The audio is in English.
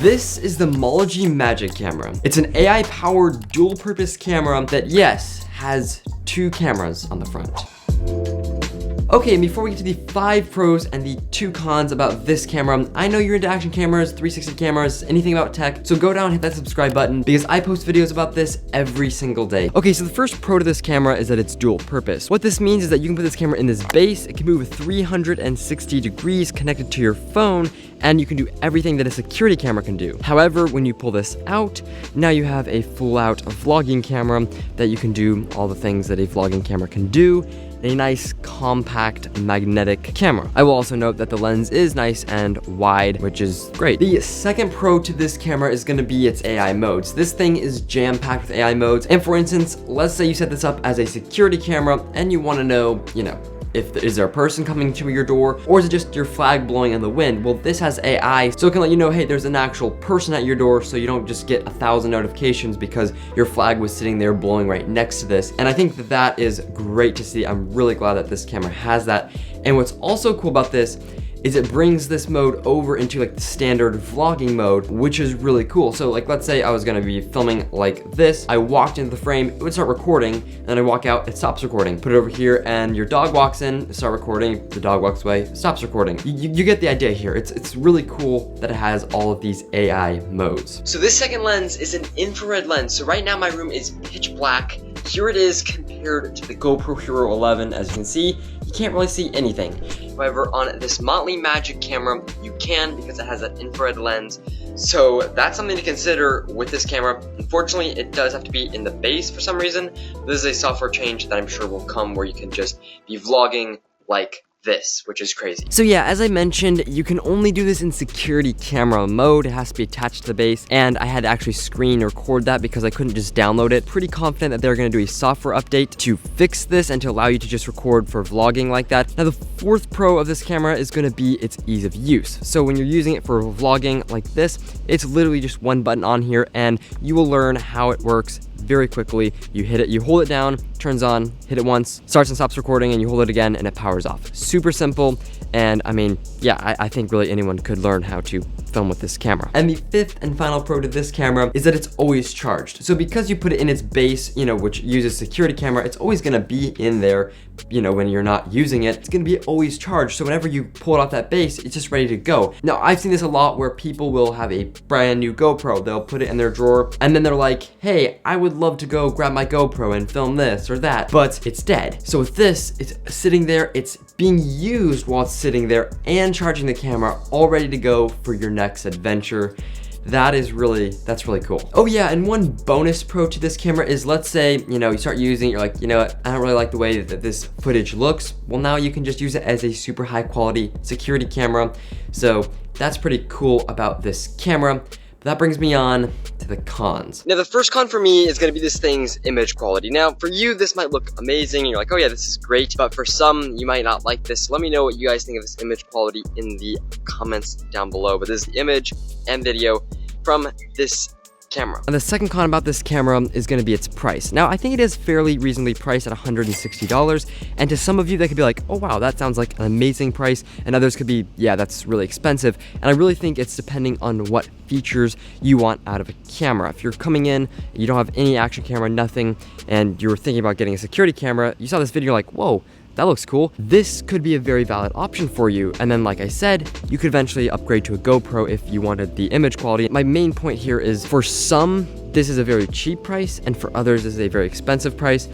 This is the Mology Magic Camera. It's an AI-powered dual-purpose camera that, yes, has 2 cameras on the front. Okay, and before we get to the 5 pros and the 2 cons about this camera, I know you're into action cameras, 360 cameras, anything about tech, so go down and hit that subscribe button because I post videos about this every single day. Okay, so the first pro to this camera is that it's dual purpose. What this means is that you can put this camera in this base, it can move 360 degrees connected to your phone, and you can do everything that a security camera can do. However, when you pull this out, now you have a full-out vlogging camera that you can do all the things that a vlogging camera can do. A nice compact magnetic camera. I will also note that the lens is nice and wide, which is great. The second pro to this camera is going to be its AI modes. This thing is jam-packed with AI modes, and for instance, let's say you set this up as a security camera and you want to know, is there a person coming to your door, or is it just your flag blowing in the wind? Well, this has AI, so it can let you know, hey, there's an actual person at your door, so you don't just get 1,000 notifications because your flag was sitting there blowing right next to this. And I think that that is great to see. I'm really glad that this camera has that. And what's also cool about this is it brings this mode over into like the standard vlogging mode, which is really cool. So like, let's say I was gonna be filming like this, I walked into the frame, it would start recording, and then I walk out, it stops recording. Put it over here and your dog walks in, start recording, the dog walks away, stops recording. You get the idea here. It's really cool that it has all of these AI modes. So this second lens is an infrared lens. So right now my room is pitch black. Here it is compared to the GoPro Hero 11. As you can see, you can't really see anything. However, on this Mology Magic camera, you can because it has that infrared lens. So that's something to consider with this camera. Unfortunately, it does have to be in the base for some reason. This is a software change that I'm sure will come where you can just be vlogging like this, which is crazy. So yeah, as I mentioned, you can only do this in security camera mode. It has to be attached to the base, and I had to actually screen record that because I couldn't just download it. Pretty confident that they're going to do a software update to fix this and to allow you to just record for vlogging like that. Now, the 4th pro of this camera is going to be its ease of use. So when you're using it for vlogging like this, it's literally just one button on here, and you will learn how it works very quickly. You hit it, you hold it down, turns on, hit it once, starts and stops recording, and you hold it again and it powers off. Super simple, and I mean, yeah, I think really anyone could learn how to film with this camera. And the 5th and final pro to this camera is that it's always charged. So because you put it in its base, which uses security camera, it's always gonna be in there, when you're not using it, it's gonna be always charged. So whenever you pull it off that base, it's just ready to go. Now, I've seen this a lot where people will have a brand new GoPro, they'll put it in their drawer, and then they're like, hey, I would love to go grab my GoPro and film this or that, but it's dead. So with this, it's sitting there, it's being used while it's sitting there and charging the camera, all ready to go for your next adventure. That's really cool. Oh yeah, and one bonus pro to this camera is, let's say, you start using it, you're like, what, I don't really like the way that this footage looks. Well, now you can just use it as a super high quality security camera. So that's pretty cool about this camera. That brings me on to the cons. Now, the first con for me is going to be this thing's image quality. Now, for you, this might look amazing, and you're like, oh yeah, this is great, but for some, you might not like this. Let me know what you guys think of this image quality in the comments down below. But this is the image and video from this camera. And the second con about this camera is going to be its price. Now, I think it is fairly reasonably priced at $160, and to some of you that could be like, oh wow, that sounds like an amazing price, and others could be, yeah, that's really expensive. And I really think it's depending on what features you want out of a camera. If you're coming in, you don't have any action camera, nothing, and you're thinking about getting a security camera, you saw this video, you're like, whoa, that looks cool. This could be a very valid option for you. And then, like I said, you could eventually upgrade to a GoPro if you wanted the image quality. My main point here is, for some, this is a very cheap price, and for others, this is a very expensive price.